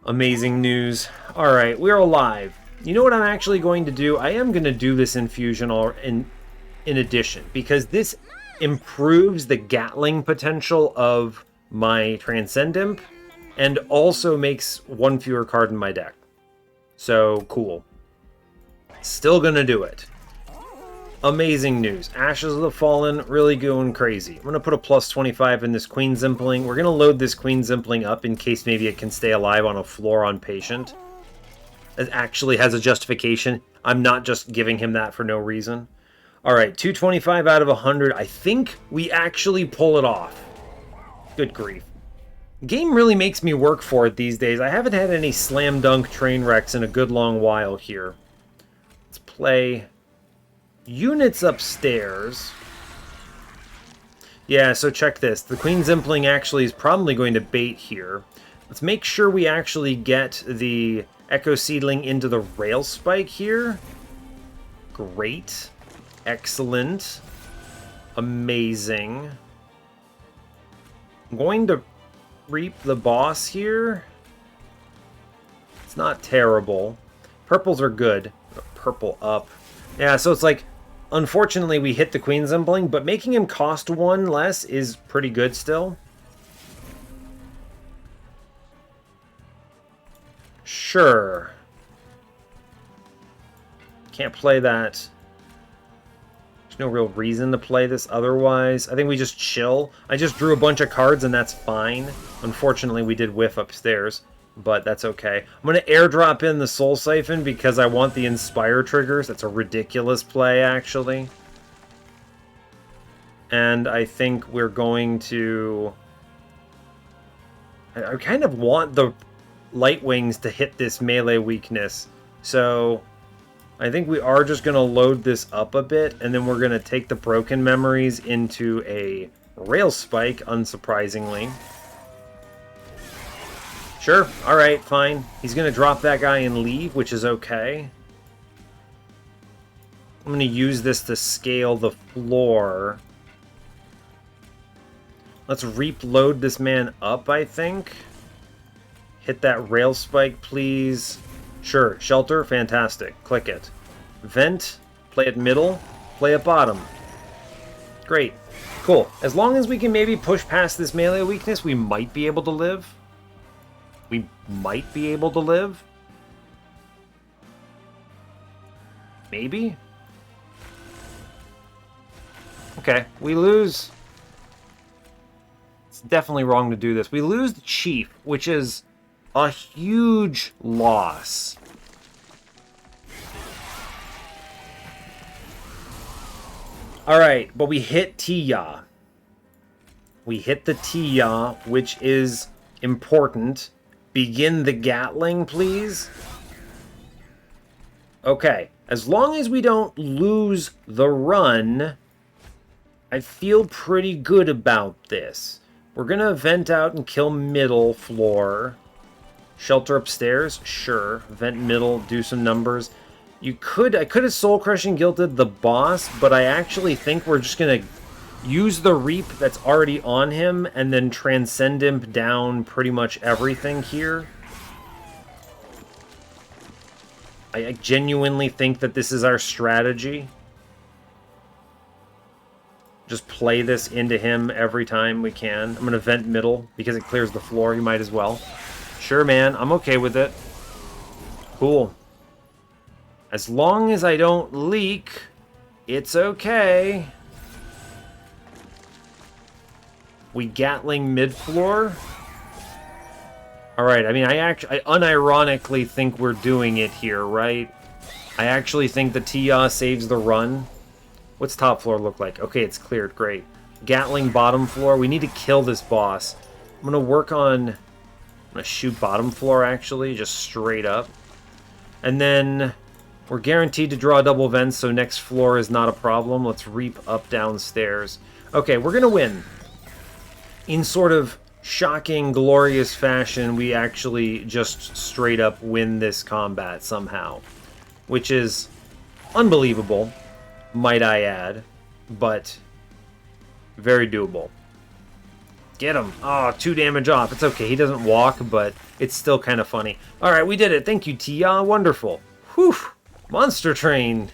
Amazing news. Alright, we're alive. You know what I'm actually going to do? I am going to do this infusion in addition, because this improves the Gatling potential of my Transcend Imp, and also makes 1 fewer card in my deck. So, cool. Still going to do it. Amazing news. Ashes of the Fallen, really going crazy. I'm going to put a +25 in this Queen's Impling. We're going to load this Queen's Impling up in case maybe it can stay alive on a floor on Patient. It actually has a justification. I'm not just giving him that for no reason. Alright, 225 out of 100. I think we actually pull it off. Good grief. Game really makes me work for it these days. I haven't had any slam dunk train wrecks in a good long while here. Let's play units upstairs. Yeah, so check this. The Queen's Impling actually is probably going to bait here. Let's make sure we actually get the Echo Seedling into the Rail Spike here. Great. Excellent. Amazing. I'm going to reap the boss here. It's not terrible. Purples are good. Purple up. Yeah, so it's like, unfortunately we hit the Queen's Impling, but making him cost 1 less is pretty good still. Sure. Can't play that. There's no real reason to play this otherwise. I think we just chill. I just drew a bunch of cards and that's fine. Unfortunately, we did whiff upstairs, but that's okay. I'm going to airdrop in the Soul Siphon because I want the Inspire triggers. That's a ridiculous play, actually. And I think we're going to I kind of want the Light Wings to hit this melee weakness. So I think we are just going to load this up a bit, and then we're going to take the Broken Memories into a Rail Spike, unsurprisingly. Sure, alright, fine. He's going to drop that guy and leave, which is okay. I'm going to use this to scale the floor. Let's reload this man up, I think. Hit that Rail Spike, please. Sure, Shelter, fantastic. Click it. Vent, play it middle, play it bottom. Great. Cool. As long as we can maybe push past this melee weakness, we might be able to live. We might be able to live. Maybe? Okay, we lose. It's definitely wrong to do this. We lose the Chief, which is a huge loss. Alright, but we hit Tia. We hit the Tia, which is important. Begin the Gatling, please. Okay, as long as we don't lose the run, I feel pretty good about this. We're gonna vent out and kill middle floor. Shelter upstairs? Sure. Vent middle, do some numbers. I could have Soul Crushing Guilted the boss, but I actually think we're just gonna use the Reap that's already on him and then Transcend Imp down pretty much everything here. I genuinely think that this is our strategy. Just play this into him every time we can. I'm going to vent middle because it clears the floor. You might as well. Sure, man. I'm okay with it. Cool. As long as I don't leak, it's okay. We Gatling mid-floor. Alright, I mean, I unironically think we're doing it here, right? I actually think the Tia saves the run. What's top floor look like? Okay, it's cleared. Great. Gatling bottom floor. We need to kill this boss. I'm going to work on... I'm going to shoot bottom floor, actually, just straight up. And then we're guaranteed to draw double vents, so next floor is not a problem. Let's Reap up downstairs. Okay, we're going to win. In sort of shocking, glorious fashion, we actually just straight up win this combat somehow. Which is unbelievable, might I add, but very doable. Get him. Oh, 2 damage off. It's okay. He doesn't walk, but it's still kind of funny. Alright, we did it. Thank you, Tia. Wonderful. Whew. Monster Train.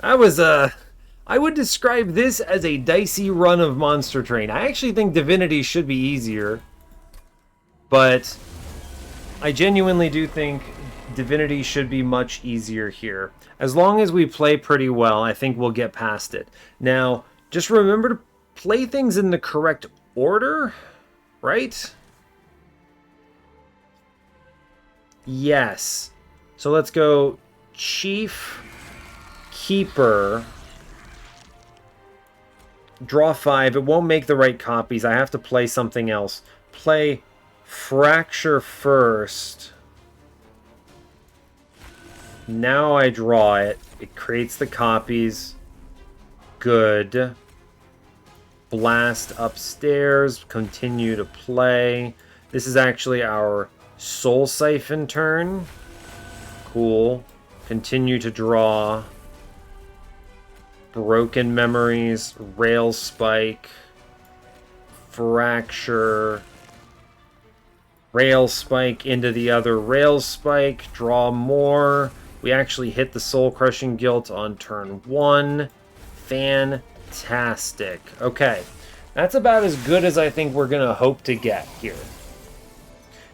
That was, I would describe this as a dicey run of Monster Train. I actually think Divinity should be easier, but I genuinely do think Divinity should be much easier here. As long as we play pretty well, I think we'll get past it. Now, just remember to play things in the correct order, right? Yes. So let's go Chief, Keeper, draw 5. It won't make the right copies. I have to play something else. Play Fracture first. Now I draw it. It creates the copies. Good. Blast upstairs. Continue to play. This is actually our Soul Siphon turn. Cool. Continue to draw. Broken Memories. Rail Spike. Fracture. Rail Spike into the other Rail Spike. Draw more. We actually hit the Soul Crushing Guilt on turn 1. Fantastic. Okay. That's about as good as I think we're going to hope to get here.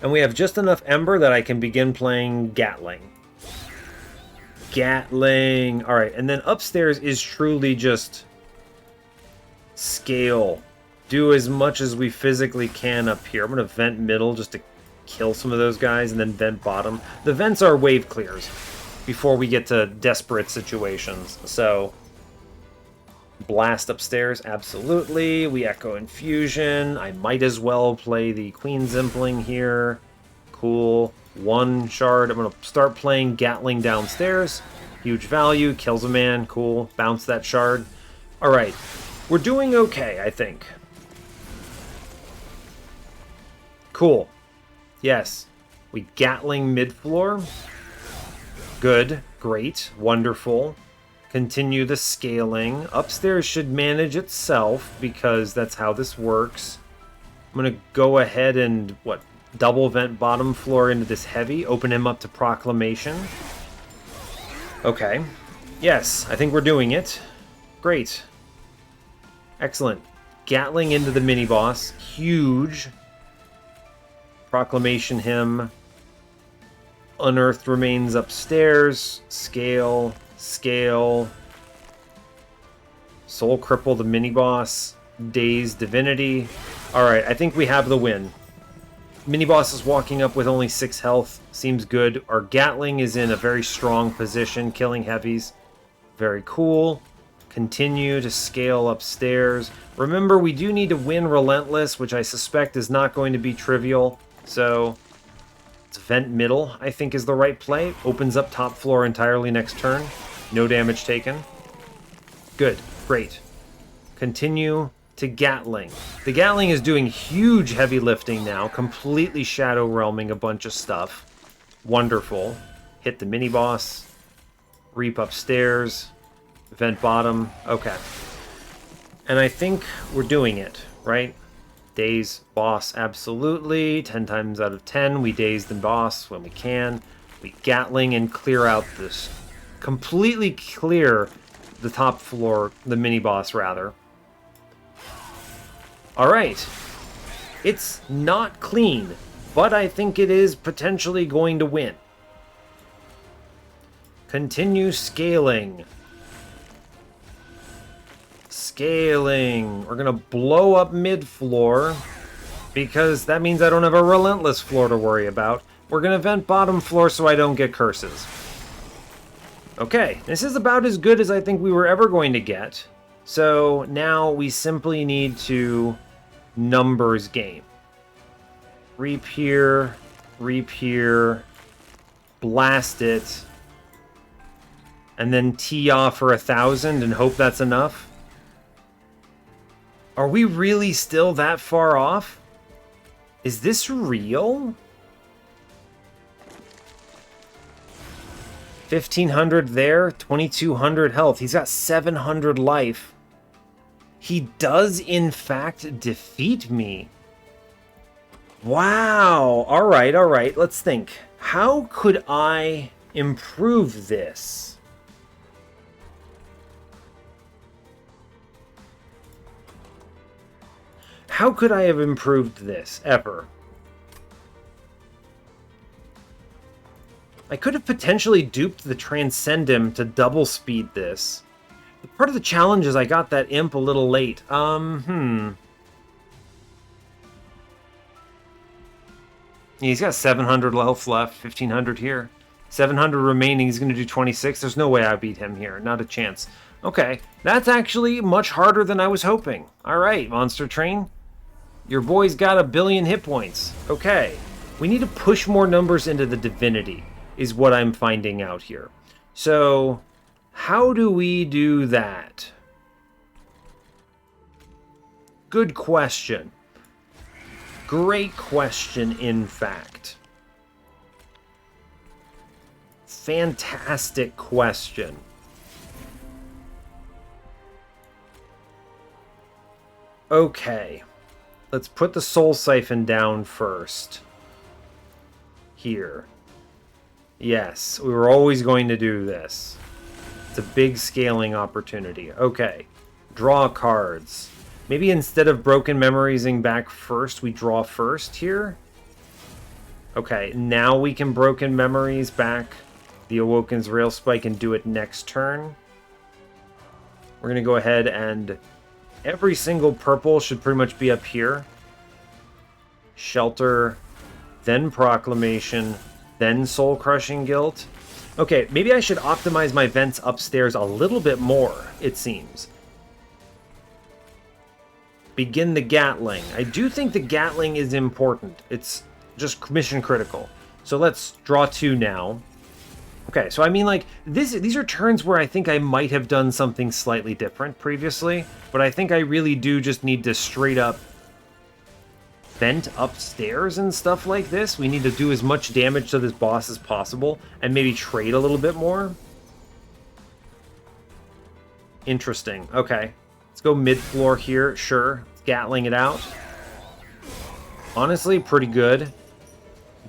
And we have just enough Ember that I can begin playing Gatling. Gatling. Alright, and then upstairs is truly just scale. Do as much as we physically can up here. I'm going to vent middle just to kill some of those guys and then vent bottom. The vents are wave clears before we get to desperate situations. So, Blast upstairs, absolutely. We Echo Infusion. I might as well play the Queen Zimpling here. Cool. 1 shard. I'm going to start playing Gatling downstairs. Huge value. Kills a man. Cool. Bounce that shard. Alright. We're doing okay, I think. Cool. Yes. We Gatling mid-floor. Good. Great. Wonderful. Continue the scaling. Upstairs should manage itself because that's how this works. I'm going to go ahead and, double vent bottom floor into this heavy. Open him up to Proclamation. Okay. Yes, I think we're doing it. Great. Excellent. Gatling into the mini-boss. Huge. Proclamation him. Unearthed remains upstairs. Scale. Scale. Soul Cripple the mini-boss. Daze Divinity. Alright, I think we have the win. Mini-boss is walking up with only 6 health. Seems good. Our Gatling is in a very strong position, killing heavies. Very cool. Continue to scale upstairs. Remember, we do need to win Relentless, which I suspect is not going to be trivial. So, it's vent middle, I think, is the right play. Opens up top floor entirely next turn. No damage taken. Good. Great. Continue to Gatling. The Gatling is doing huge heavy lifting now. Completely Shadow Realming a bunch of stuff. Wonderful. Hit the mini-boss. Reap upstairs. Vent bottom. Okay. And I think we're doing it, right? Daze boss, absolutely. 10 times out of 10, we daze the boss when we can. We Gatling and clear out this. Completely clear the top floor, the mini-boss, rather. Alright. It's not clean, but I think it is potentially going to win. Continue scaling. Scaling. We're going to blow up mid-floor because that means I don't have a Relentless floor to worry about. We're going to vent bottom floor so I don't get curses. Okay, this is about as good as I think we were ever going to get. So now we simply need to numbers game. Reap here, blast it, and then tee off for 1,000 and hope that's enough. Are we really still that far off? Is this real? 1,500 there, 2,200 health. He's got 700 life. He does, in fact, defeat me. Wow. All right. Let's think. How could I improve this? How could I have improved this, ever? I could have potentially duped the Transcendum to double speed this. But part of the challenge is I got that imp a little late. He's got 700 health left, 1,500 here. 700 remaining, he's going to do 26. There's no way I beat him here, not a chance. Okay, that's actually much harder than I was hoping. Alright, Monster Train. Your boy's got 1 billion hit points. Okay, we need to push more numbers into the Divinity, is what I'm finding out here. So, how do we do that? Good question. Great question, in fact. Fantastic question. Okay. Let's put the Soul Siphon down first. Here. Yes, we were always going to do this. It's a big scaling opportunity. Okay. Draw cards. Maybe instead of Broken Memoriesing back first, we draw first here. Okay, now we can Broken Memories back the Awoken's Rail Spike and do it next turn. We're going to go ahead and every single purple should pretty much be up here. Shelter, then Proclamation, then Soul Crushing Guilt. Okay, maybe I should optimize my vents upstairs a little bit more, it seems. Begin the Gatling. I do think the Gatling is important. It's just mission critical. So let's draw 2 now. Okay, so I mean, like, these are turns where I think I might have done something slightly different previously, but I think I really do just need to straight up vent upstairs and stuff like this. We need to do as much damage to this boss as possible and maybe trade a little bit more. Interesting. Okay. Let's go mid-floor here. Sure. Let's Gatling it out. Honestly, pretty good.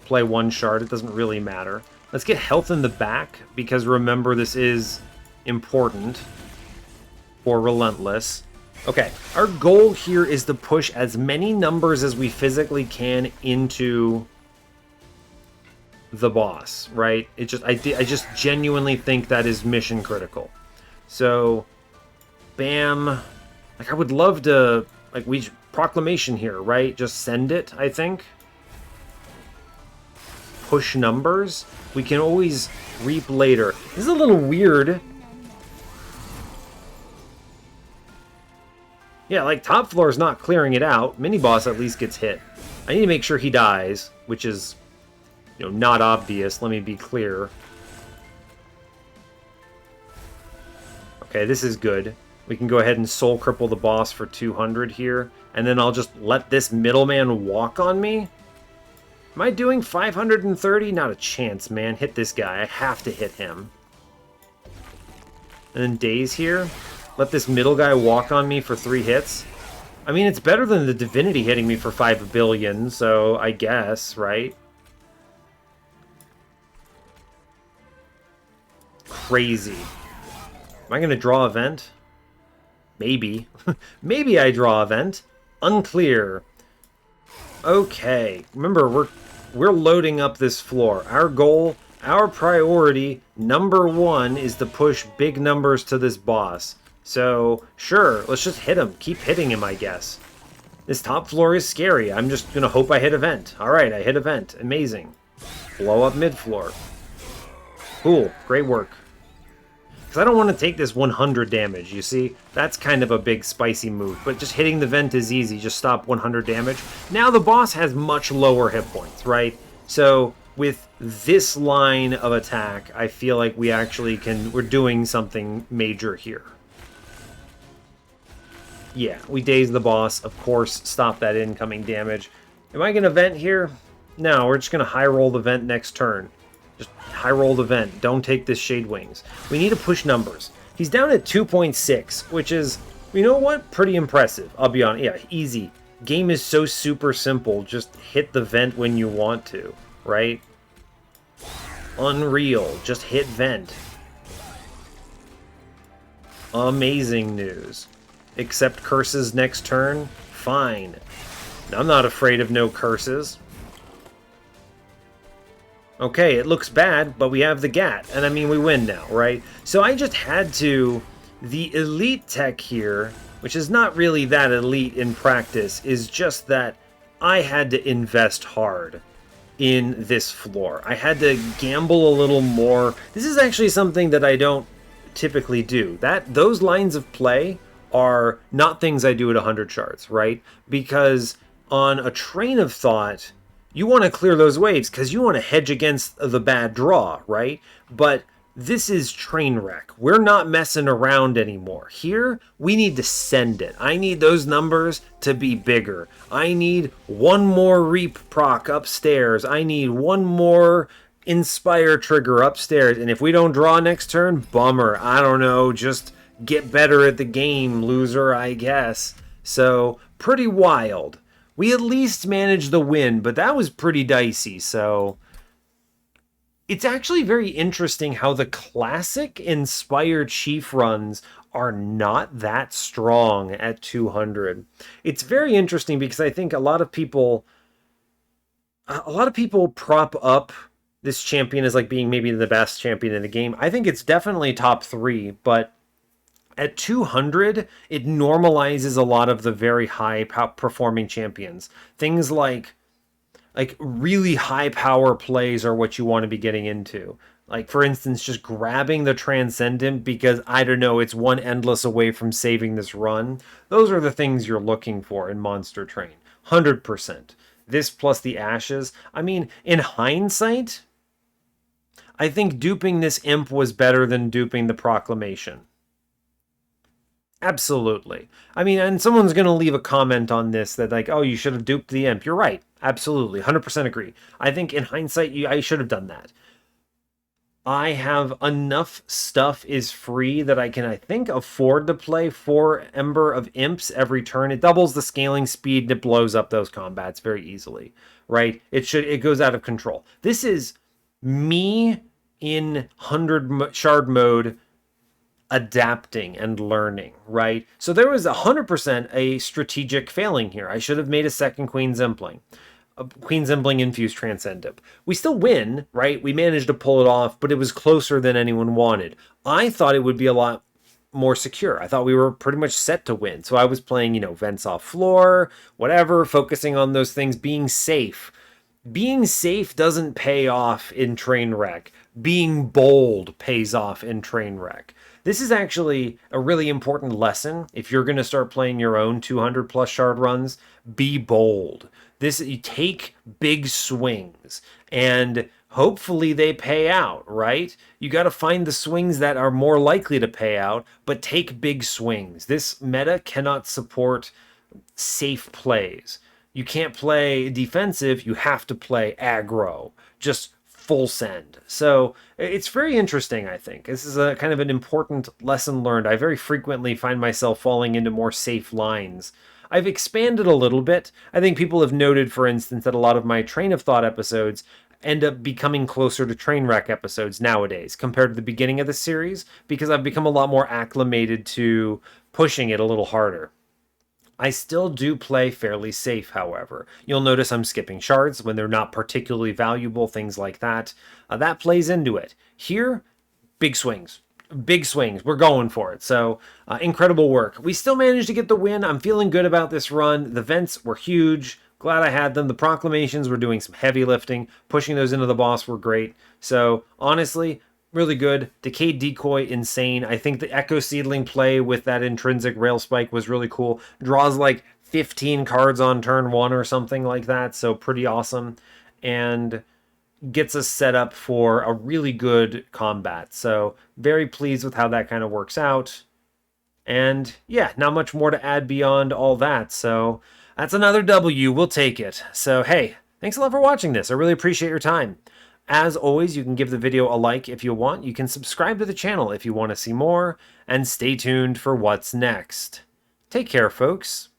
Play 1 shard. It doesn't really matter. Let's get health in the back, because remember, this is important for Relentless. Okay, our goal here is to push as many numbers as we physically can into the boss, right? I just genuinely think that is mission critical. So, bam. Like, I would love to, like, Proclamation here, right? Just send it, I think. Push numbers. We can always reap later. This is a little weird. Yeah, like, top floor is not clearing it out. Mini boss at least gets hit. I need to make sure he dies, which is, you know, not obvious. Let me be clear. Okay, this is good. We can go ahead and soul cripple the boss for 200 here, and then I'll just let this middleman walk on me. Am I doing 530? Not a chance, man. Hit this guy. I have to hit him. And then Daze here. Let this middle guy walk on me for 3 hits. I mean, it's better than the Divinity hitting me for 5 billion, so I guess, right? Crazy. Am I going to draw event? Maybe. Maybe I draw event. Unclear. Okay. Remember, we're loading up this floor. Our goal, our priority, number 1 is to push big numbers to this boss. So, sure, let's just hit him. Keep hitting him, I guess. This top floor is scary. I'm just going to hope I hit event. Alright, I hit event. Amazing. Blow up mid-floor. Cool. Great work. Because I don't want to take this 100 damage, you see? That's kind of a big spicy move, but just hitting the vent is easy. Just stop 100 damage. Now the boss has much lower hit points, right? So with this line of attack, I feel like we actually we're doing something major here. Yeah, we daze the boss, of course, stop that incoming damage. Am I going to vent here? No, we're just going to high roll the vent next turn. Just high roll the vent. Don't take this Shade Wings. We need to push numbers. He's down at 2.6, which is, you know what? Pretty impressive. I'll be honest. Yeah, easy. Game is so super simple. Just hit the vent when you want to, right? Unreal. Just hit vent. Amazing news. Accept curses next turn? Fine. I'm not afraid of no curses. Okay, it looks bad, but we have the Gat, and I mean, we win now, right? So I just had to... The elite tech here, which is not really that elite in practice, is just that I had to invest hard in this floor. I had to gamble a little more. This is actually something that I don't typically do. Those lines of play are not things I do at 100 shards, right? Because on a train of thought, you want to clear those waves because you want to hedge against the bad draw, right? But this is Trainwreck. We're not messing around anymore. Here, we need to send it. I need those numbers to be bigger. I need one more Reap proc upstairs. I need one more Inspire trigger upstairs. And if we don't draw next turn, bummer. I don't know, just get better at the game, loser, I guess. So, pretty wild. We at least managed the win, but that was pretty dicey, so... It's actually very interesting how the classic Inspired Chief runs are not that strong at 200. It's very interesting because I think a lot of people prop up this champion as like being maybe the best champion in the game. I think it's definitely top 3, but at 200, it normalizes a lot of the very high performing champions. Things like really high power plays are what you want to be getting into. Like, for instance, just grabbing the Transcendent because, I don't know, it's one endless away from saving this run. Those are the things you're looking for in Monster Train. 100%. This plus the Ashes. I mean, in hindsight, I think duping this Imp was better than duping the Proclamation. Absolutely. I mean, and someone's going to leave a comment on this that, like, oh, you should have duped the Imp. You're right. Absolutely. 100% agree. I think in hindsight, I should have done that. I have enough stuff is free that I can, I think, afford to play 4 Ember of Imps every turn. It doubles the scaling speed and it blows up those combats very easily, right? It goes out of control. This is me in 100 shard mode adapting and learning, right? So there was 100% a strategic failing here. I should have made a second Queen's Impling. Queen's Impling infused Transcendent. We still win, right? We managed to pull it off, but it was closer than anyone wanted. I thought it would be a lot more secure. I thought we were pretty much set to win. So I was playing, vents off floor, whatever, focusing on those things, being safe. Being safe doesn't pay off in Trainwreck. Being bold pays off in Trainwreck. This is actually a really important lesson. If you're going to start playing your own 200 plus shard runs, be bold. You take big swings and hopefully they pay out, right? You got to find the swings that are more likely to pay out, but take big swings. This meta cannot support safe plays. You can't play defensive, you have to play aggro. Just full send. So it's very interesting, I think. This is a kind of an important lesson learned. I very frequently find myself falling into more safe lines. I've expanded a little bit. I think people have noted, for instance, that a lot of my train of thought episodes end up becoming closer to Trainwreck episodes nowadays compared to the beginning of the series because I've become a lot more acclimated to pushing it a little harder. I still do play fairly safe, however. You'll notice I'm skipping shards when they're not particularly valuable, things like that. That plays into it. Here, big swings. Big swings. We're going for it. So, incredible work. We still managed to get the win. I'm feeling good about this run. The vents were huge. Glad I had them. The proclamations were doing some heavy lifting. Pushing those into the boss were great. So, honestly, really good. Decayed Decoy, insane. I think the Echo Seedling play with that intrinsic rail spike was really cool. Draws like 15 cards on turn 1 or something like that. So, pretty awesome. And gets us set up for a really good combat. So very pleased with how that kind of works out. And yeah, not much more to add beyond all that. So that's another W. We'll take it. So hey, thanks a lot for watching this. I really appreciate your time. As always, you can give the video a like if you want. You can subscribe to the channel if you want to see more. And stay tuned for what's next. Take care, folks.